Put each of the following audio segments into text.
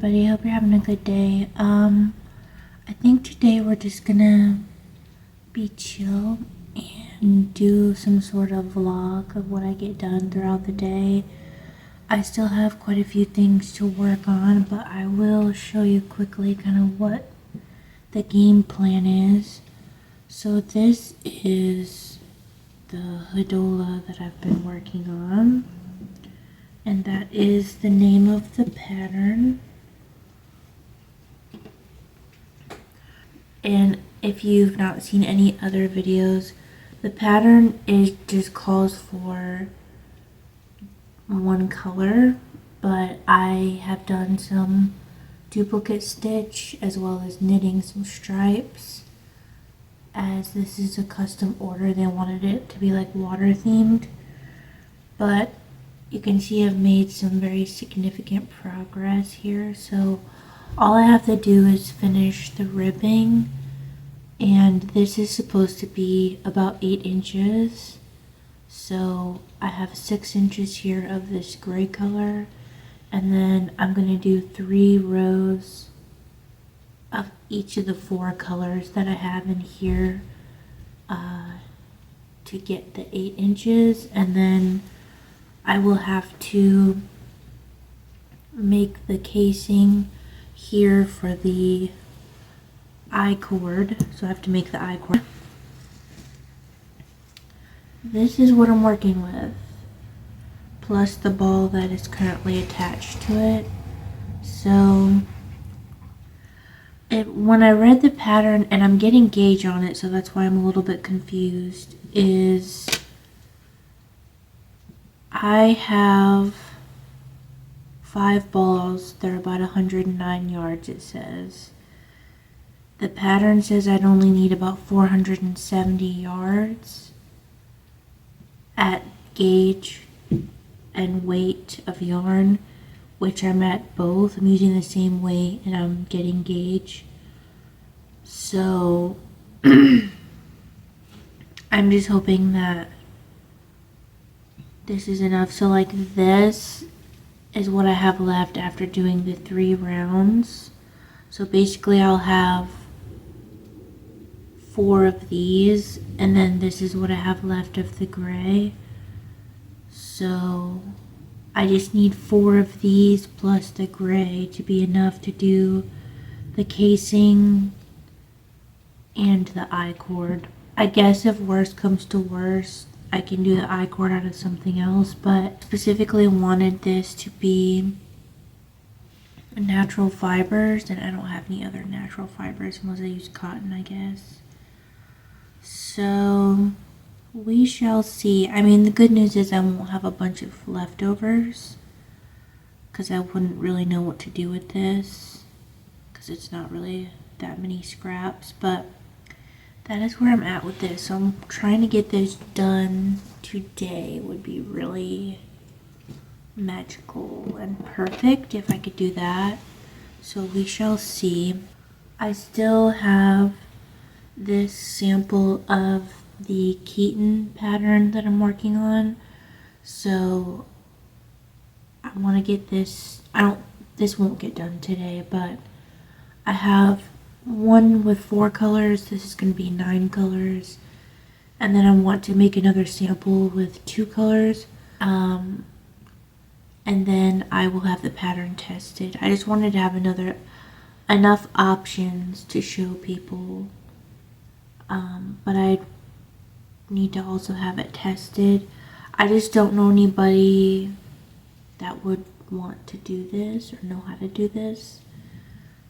everybody. Hope you're having a good day. I think today we're just gonna be chill and do some sort of vlog of what I get done throughout the day. I still have quite a few things to work on, but I will show you quickly kind of what the game plan is. So this is the Hoodola that I've been working on, and that is the name of the pattern. And if you've not seen any other videos, the pattern just calls for one color, but I have done some duplicate stitch as well as knitting some stripes. As this is a custom order, they wanted it to be like water themed, but you can see I've made some very significant progress here. So all I have to do is finish the ribbing, and this is supposed to be about 8 inches. So I have 6 inches here of this gray color, and then I'm going to do 3 rows of each of the 4 colors that I have in here to get the 8 inches, and then I will have to make the casing here for the I-cord. So I have to make the I-cord. This is what I'm working with, plus the ball that is currently attached to it. So when I read the pattern, and I'm getting gauge on it, so that's why I'm a little bit confused, is I have 5 balls. They're about 109 yards, it says. The pattern says I'd only need about 470 yards at gauge and weight of yarn, which I'm at both. I'm using the same weight and I'm getting gauge. So I'm just hoping that this is enough. So like this is what I have left after doing the 3 rounds. So basically I'll have 4 of these, and then this is what I have left of the gray. So I just need 4 of these plus the gray to be enough to do the casing and the I-cord. I guess if worst comes to worst, I can do the I-cord out of something else, but specifically wanted this to be natural fibers, and I don't have any other natural fibers unless I use cotton, I guess. So we shall see. I mean, the good news is I won't have a bunch of leftovers, because I wouldn't really know what to do with this, because it's not really that many scraps. But that is where I'm at with this. So I'm trying to get this done today. Would be really magical and perfect if I could do that. So we shall see. I still have this sample of the Keaton pattern that I'm working on. So I want to get this. This won't get done today, but I have one with 4 colors. This is going to be 9 colors, and then I want to make another sample with 2 colors, and then I will have the pattern tested. I just wanted to have enough options to show people, but I need to also have it tested. I just don't know anybody that would want to do this or know how to do this.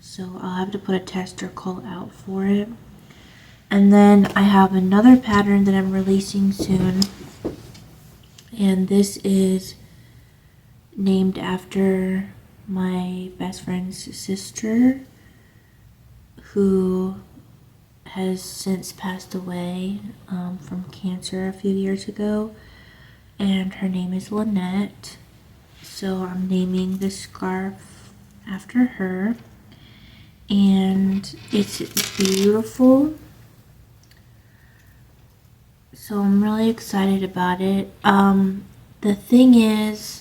So I'll have to put a tester call out for it. And then I have another pattern that I'm releasing soon. And this is named after my best friend's sister, who has since passed away from cancer a few years ago. And her name is Lynette. So I'm naming this scarf after her. And it's beautiful, so I'm really excited about it. The thing is,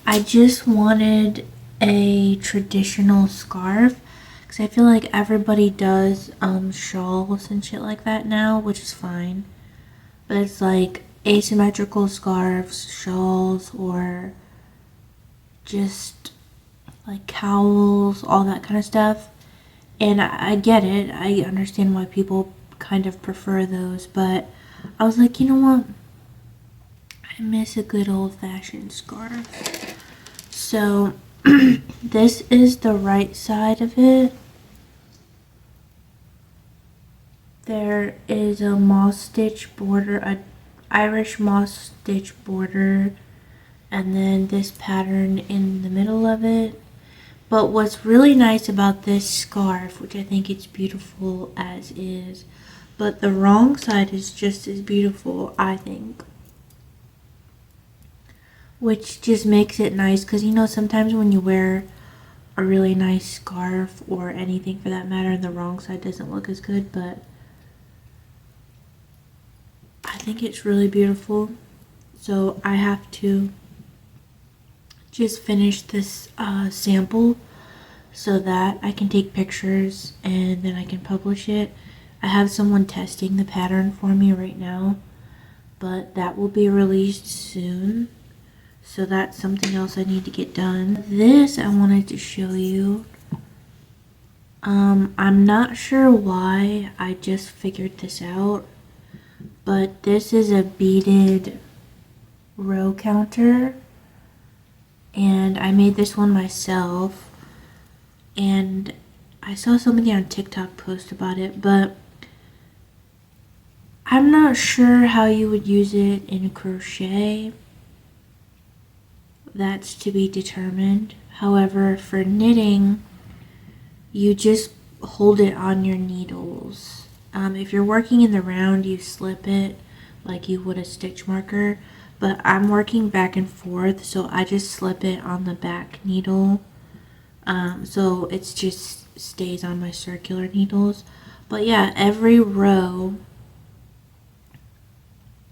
I just wanted a traditional scarf, because I feel like everybody does shawls and shit like that now, which is fine. But it's like asymmetrical scarves, shawls, or just like cowls, all that kind of stuff. And I get it. I understand why people kind of prefer those, but I was like, you know what? I miss a good old-fashioned scarf. So this is the right side of it. There is a moss stitch border, a Irish moss stitch border, and then this pattern in the middle of it. But what's really nice about this scarf, which I think it's beautiful as is, but the wrong side is just as beautiful, I think. Which just makes it nice, because you know sometimes when you wear a really nice scarf or anything for that matter, the wrong side doesn't look as good, but I think it's really beautiful. So I have to just finish this sample so that I can take pictures and then I can publish it. I have someone testing the pattern for me right now, but that will be released soon. So that's something else I need to get done. This I wanted to show you. I'm not sure why I just figured this out, but this is a beaded row counter, and I made this one myself, and I saw somebody on TikTok post about it, but I'm not sure how you would use it in crochet. That's to be determined. However, for knitting, you just hold it on your needles. If you're working in the round, you slip it like you would a stitch marker, but I'm working back and forth, so I just slip it on the back needle, so it just stays on my circular needles. But yeah, every row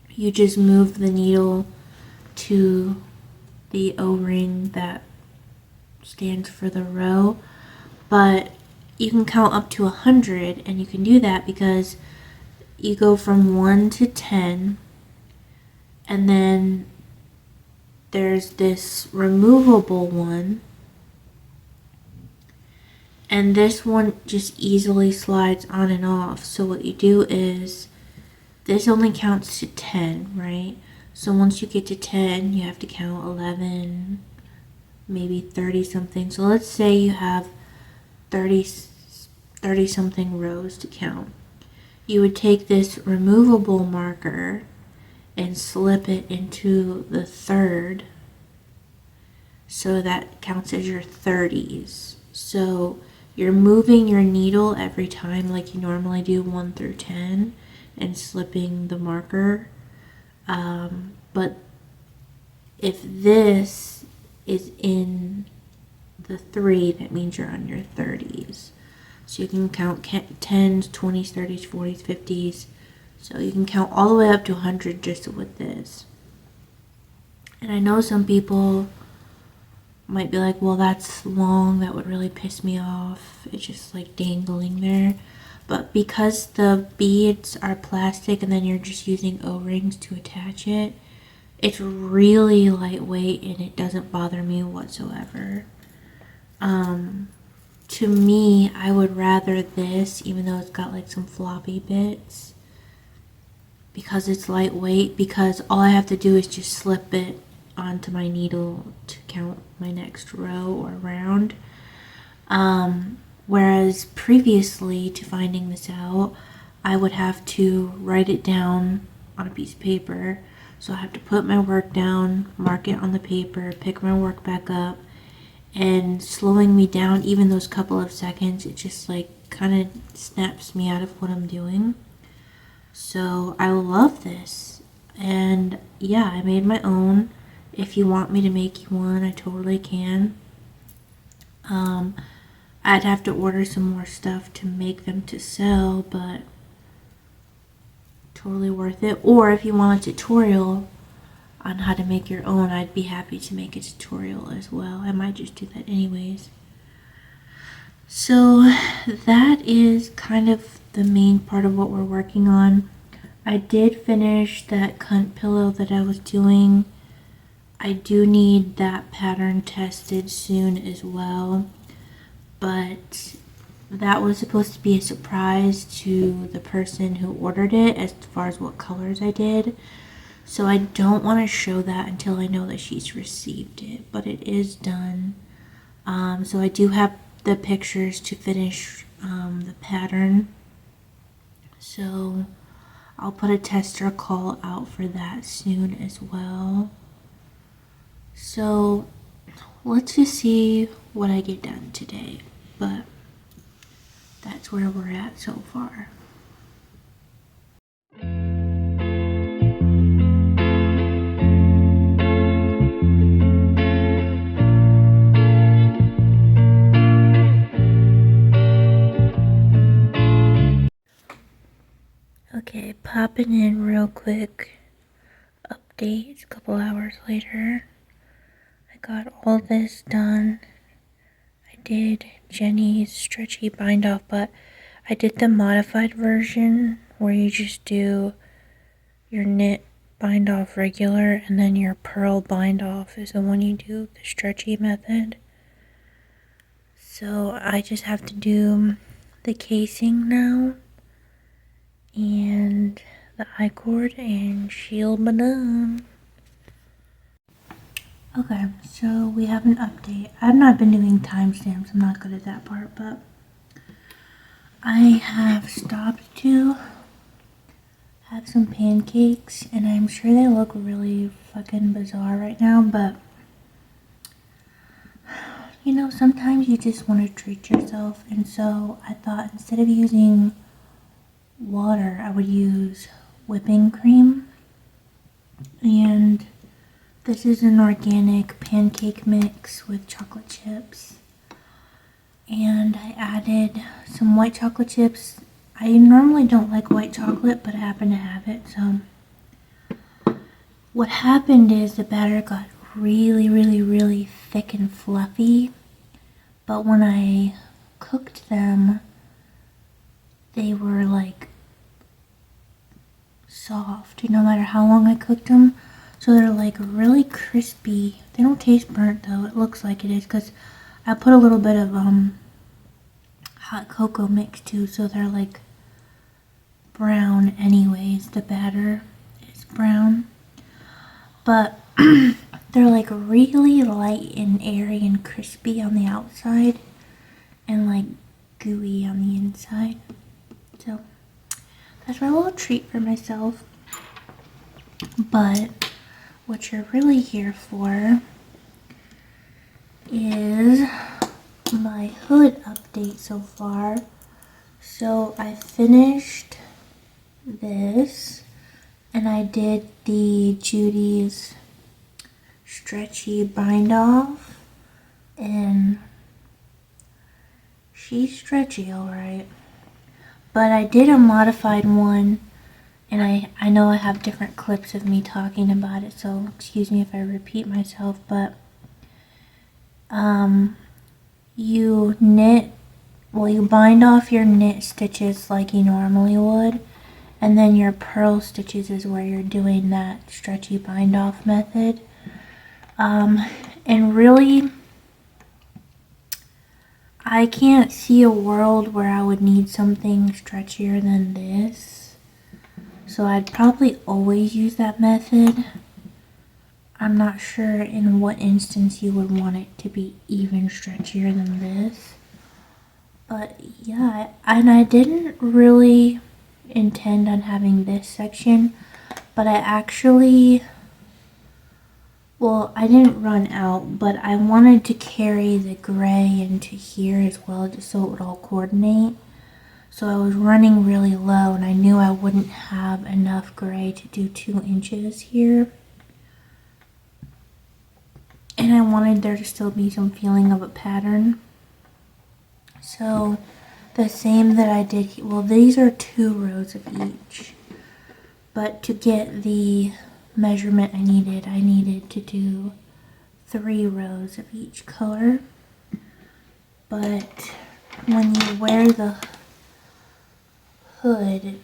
you just move the needle to the O-ring that stands for the row, but you can count up to 100, and you can do that because you go from 1 to 10, and then there's this removable one, and this one just easily slides on and off. So what you do is, this only counts to 10, right? So once you get to 10, you have to count 11, maybe 30 something. So let's say you have 30 something rows to count. You would take this removable marker and slip it into the third, so that counts as your 30s. So you're moving your needle every time like you normally do 1 through 10 and slipping the marker. But if this is in the 3, that means you're on your 30s. So you can count 10s, 20s, 30s, 40s, 50s. So you can count all the way up to 100 just with this. And I know some people might be like, well, that's long, that would really piss me off. It's just like dangling there. But because the beads are plastic and then you're just using O-rings to attach it, it's really lightweight and it doesn't bother me whatsoever. To me, I would rather this, even though it's got like some floppy bits, because it's lightweight, because all I have to do is just slip it onto my needle to count my next row or round. Whereas previously, to finding this out, I would have to write it down on a piece of paper. So I have to put my work down, mark it on the paper, pick my work back up, and slowing me down even those couple of seconds, it just like kind of snaps me out of what I'm doing. So I love this. And yeah, I made my own. If you want me to make you one, I totally can. I'd have to order some more stuff to make them to sell, but totally worth it. Or if you want a tutorial, on how to make your own, I'd be happy to make a tutorial as well. I might just do that anyways. So that is kind of the main part of what we're working on. I did finish that cunt pillow that I was doing. I do need that pattern tested soon as well, but that was supposed to be a surprise to the person who ordered it as far as what colors I did. So I don't want to show that until I know that she's received it, but it is done. So I do have the pictures to finish the pattern. So I'll put a tester call out for that soon as well. So let's just see what I get done today, but that's where we're at so far. Okay, popping in real quick. Update, a couple hours later. I got all this done. I did Jenny's stretchy bind off, but I did the modified version where you just do your knit bind off regular and then your purl bind off is the one you do the stretchy method. So I just have to do the casing now and the I-cord, and she'll be done. Okay, so we have an update. I've not been doing timestamps, I'm not good at that part, but I have stopped to have some pancakes, and I'm sure they look really fucking bizarre right now, but you know, sometimes you just want to treat yourself, and so I thought instead of using water, I would use whipping cream. And this is an organic pancake mix with chocolate chips. And I added some white chocolate chips. I normally don't like white chocolate, but I happen to have it. So what happened is the batter got really thick and fluffy. But when I cooked them, they were like soft, no matter how long I cooked them. So they're like really crispy. They don't taste burnt though. It looks like it is because I put a little bit of hot cocoa mix too, so they're like brown anyways. The batter is brown, but they're like really light and airy and crispy on the outside and like gooey on the inside. So that's my little treat for myself. But what you're really here for is my hood update so far. So I finished this and I did the Judy's stretchy bind off, and she's stretchy alright. But I did a modified one, and I know I have different clips of me talking about it, so excuse me if I repeat myself, but you bind off your knit stitches like you normally would, and then your purl stitches is where you're doing that stretchy bind off method. And really, I can't see a world where I would need something stretchier than this. So I'd probably always use that method. I'm not sure in what instance you would want it to be even stretchier than this. But yeah, and I didn't really intend on having this section, but I actually, well, I didn't run out, but I wanted to carry the gray into here as well, just so it would all coordinate. So I was running really low, and I knew I wouldn't have enough gray to do 2 inches here. And I wanted there to still be some feeling of a pattern. So the same that I did, well, these are 2 rows of each. But to get the measurement I needed to do 3 rows of each color. But when you wear the hood,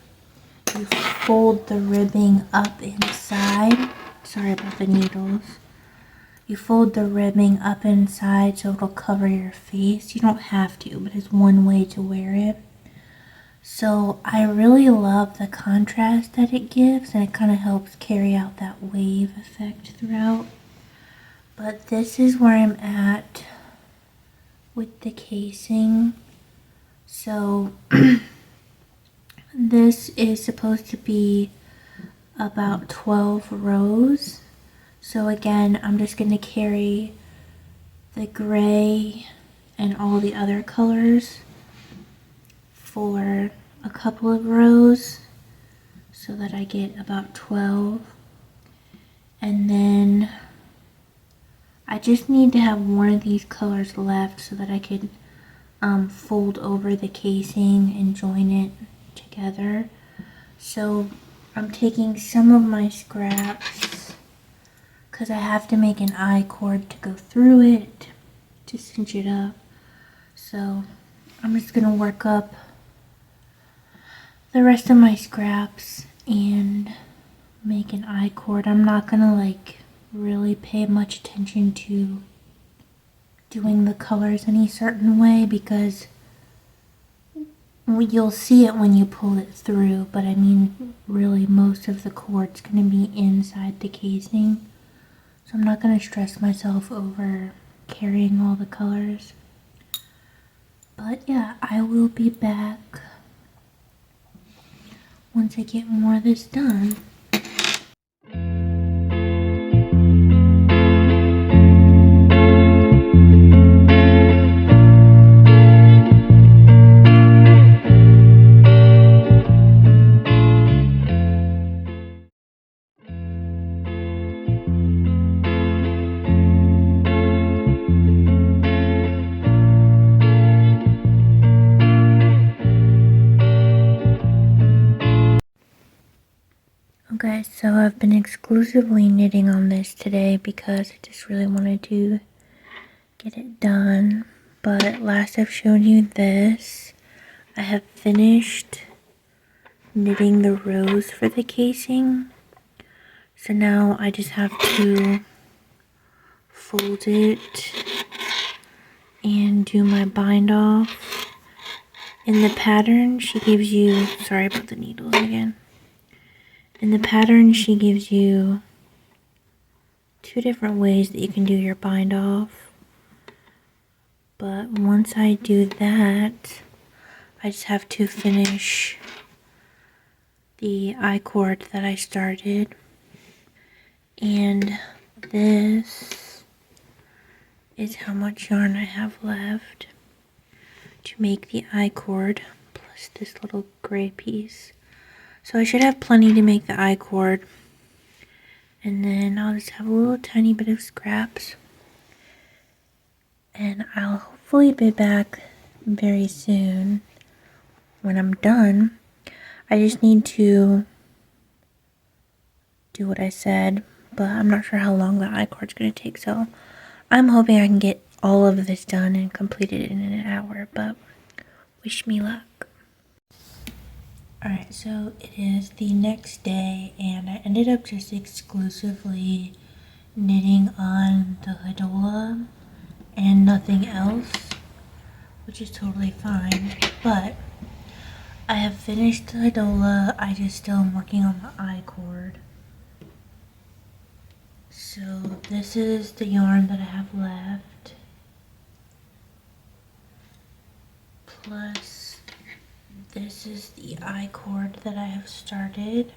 you fold the ribbing up inside. Sorry about the needles. You fold the ribbing up inside so it'll cover your face. You don't have to, but it's one way to wear it. So I really love the contrast that it gives, and it kind of helps carry out that wave effect throughout. But this is where I'm at with the casing. So this is supposed to be about 12 rows. So again, I'm just going to carry the gray and all the other colors for a couple of rows so that I get about 12. And then I just need to have one of these colors left so that I could fold over the casing and join it together. So I'm taking some of my scraps because I have to make an I-cord to go through it to cinch it up. So I'm just going to work up the rest of my scraps and make an I-cord. I'm not going to really pay much attention to doing the colors any certain way because you'll see it when you pull it through, but I mean really most of the cord's going to be inside the casing, so I'm not going to stress myself over carrying all the colors. But yeah, I will be back once I get more of this done. Okay, so I've been exclusively knitting on this today because I just really wanted to get it done. But last I've shown you this, I have finished knitting the rows for the casing. So now I just have to fold it and do my bind off. In the pattern, she gives you, sorry about the needles again. In the pattern, she gives you 2 different ways that you can do your bind off. But once I do that, I just have to finish the I-cord that I started. And this is how much yarn I have left to make the I-cord plus this little gray piece. So I should have plenty to make the I-cord, and then I'll just have a little tiny bit of scraps, and I'll hopefully be back very soon when I'm done. I just need to do what I said, but I'm not sure how long the I-cord's going to take, so I'm hoping I can get all of this done and completed in an hour, but wish me luck. Alright, so it is the next day, and I ended up just exclusively knitting on the Hoodola and nothing else, which is totally fine, but I have finished the Hoodola. I just still am working on the I-cord. So this is the yarn that I have left, plus this is the I-cord that I have started,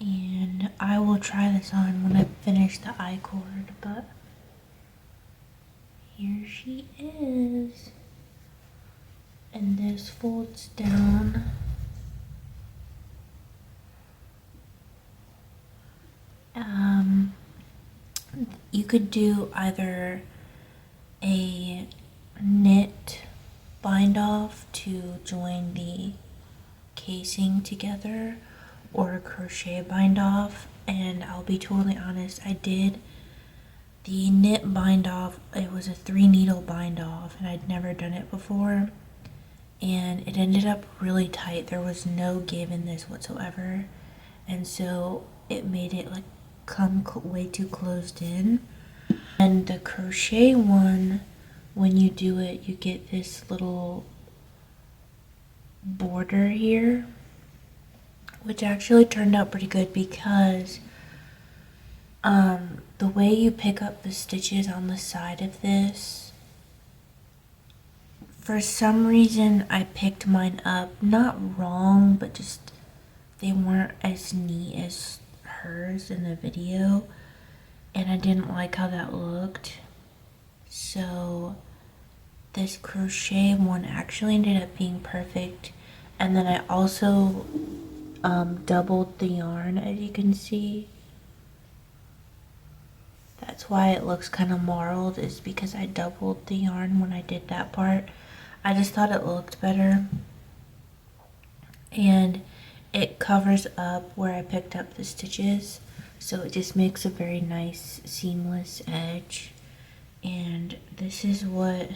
and I will try this on when I finish the I-cord, but here she is, and this folds down. You could do either a knit bind off to join the casing together or a crochet bind off. And I'll be totally honest, I did the knit bind off. It was a 3 needle bind off and I'd never done it before, and it ended up really tight. There was no give in this whatsoever, and so it made it like come way too closed in. And the crochet one, when you do it, you get this little border here, which actually turned out pretty good because the way you pick up the stitches on the side of this, for some reason I picked mine up not wrong, but just they weren't as neat as hers in the video, and I didn't like how that looked. So this crochet one actually ended up being perfect. And then I also doubled the yarn, as you can see. That's why it looks kind of marled, is because I doubled the yarn when I did that part. I just thought it looked better. And it covers up where I picked up the stitches, so it just makes a very nice seamless edge. And this is what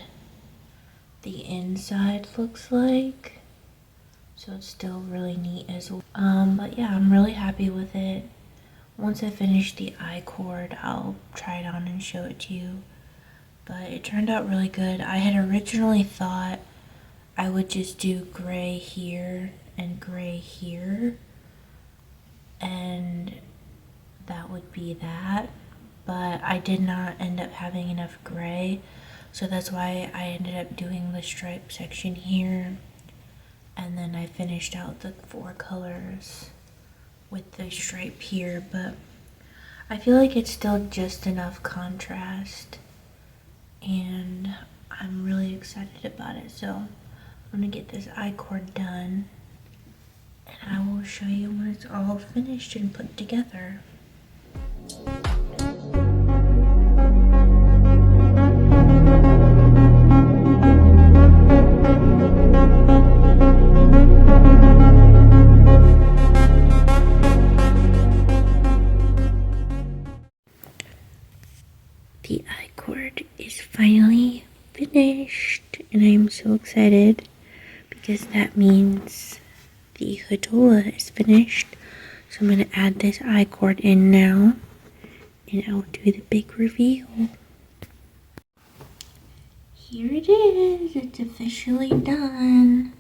the inside looks like, so it's still really neat as well. But yeah, I'm really happy with it. Once I finish the I-cord, I'll try it on and show it to you. But it turned out really good. I had originally thought I would just do gray here and gray here, and that would be that. But I did not end up having enough gray, so that's why I ended up doing the stripe section here, and then I finished out the 4 colors with the stripe here. But I feel like it's still just enough contrast, and I'm really excited about it. So I'm gonna get this I-cord done, and I will show you when it's all finished and put together. The I-cord is finally finished, and I'm so excited because that means the Hoodola is finished. So I'm going to add this I-cord in now, and I'll do the big reveal. Here it is. It's officially done.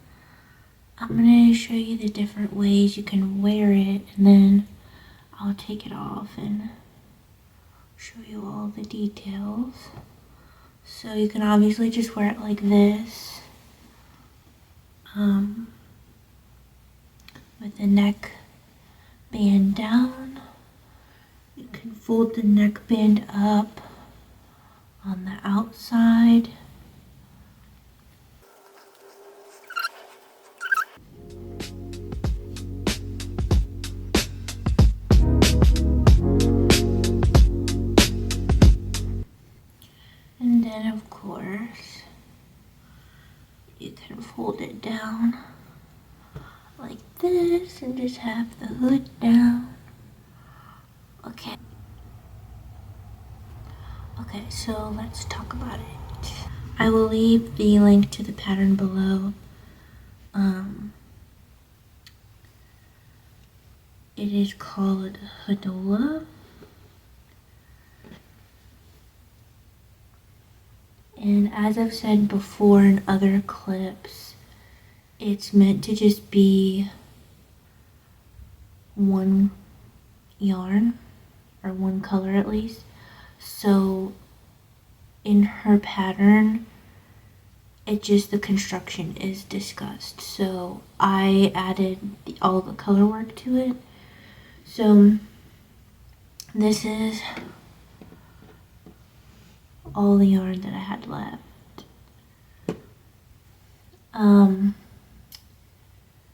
I'm going to show you the different ways you can wear it, and then I'll take it off and show you all the details. So you can obviously just wear it like this, with the neck band down. You can fold the neck band up on the outside. And then of course, you can fold it down like this and just have the hood down. Okay, so let's talk about it. I will leave the link to the pattern below. It is called Hoodola. And as I've said before in other clips, it's meant to just be one yarn, or one color at least. So in her pattern, the construction is discussed. So I added all the color work to it. So this is all the yarn that I had left.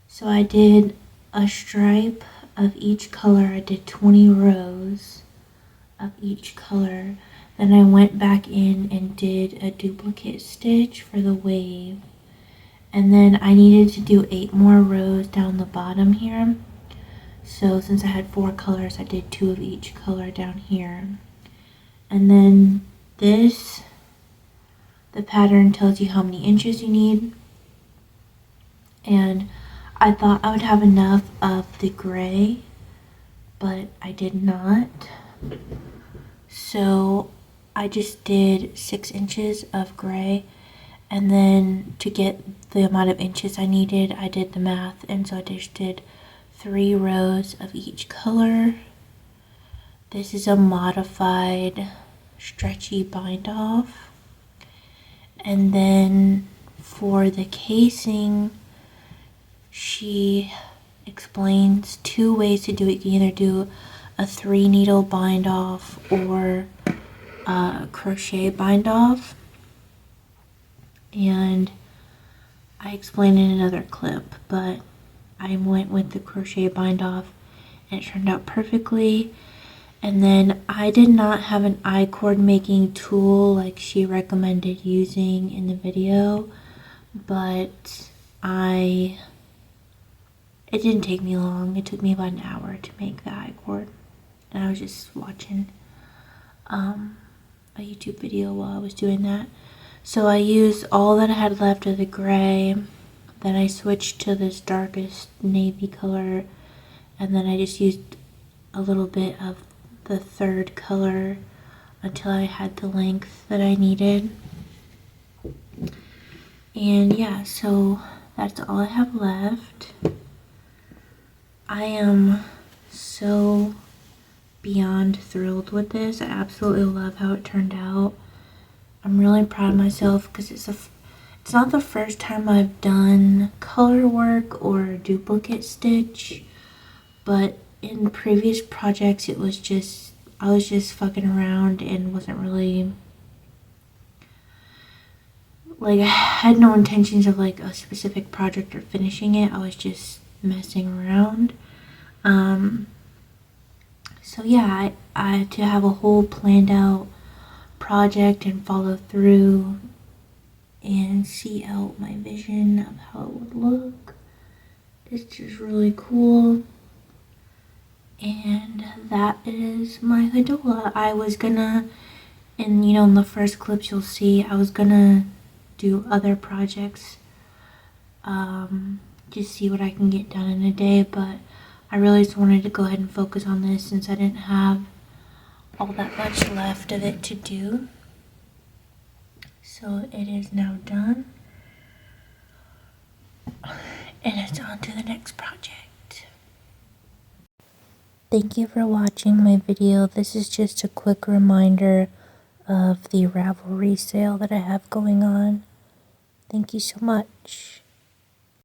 So I did a stripe of each color. I did 20 rows of each color. Then I went back in and did a duplicate stitch for the wave, And then I needed to do 8 more rows down the bottom here. So since I had 4 colors, I did 2 of each color down here. And then this, the pattern tells you how many inches you need. And I thought I would have enough of the gray, but I did not. So I just did 6 inches of gray, and then to get the amount of inches I needed, I did the math, and so I just did 3 rows of each color. This is a modified stretchy bind off. And then for the casing, she explains 2 ways to do it. You can either do a 3 needle bind off or a crochet bind off. And I explained in another clip, but I went with the crochet bind off and it turned out perfectly. And then I did not have an I-cord making tool like she recommended using in the video, but it didn't take me long. It took me about an hour to make the I-cord. And I was just watching a YouTube video while I was doing that. So I used all that I had left of the gray. Then I switched to this darkest navy color. And then I just used a little bit of the 3rd color until I had the length that I needed. And yeah, so that's all I have left. I am so beyond thrilled with this. I absolutely love how it turned out. I'm really proud of myself because it's not the first time I've done color work or duplicate stitch, but in previous projects I was just fucking around and wasn't really, like, I had no intentions of like a specific project or finishing it. I was just messing around. So yeah, I to have a whole planned out project and follow through and see out my vision of how it would look. It's just really cool. And that is my Hoodola. I was gonna, and in the first clips you'll see, I was gonna do other projects, just see what I can get done in a day, but I really just wanted to go ahead and focus on this since I didn't have all that much left of it to do. So it is now done, and it's on to the next project. Thank you for watching my video. This is just a quick reminder of the Ravelry sale that I have going on. Thank you so much.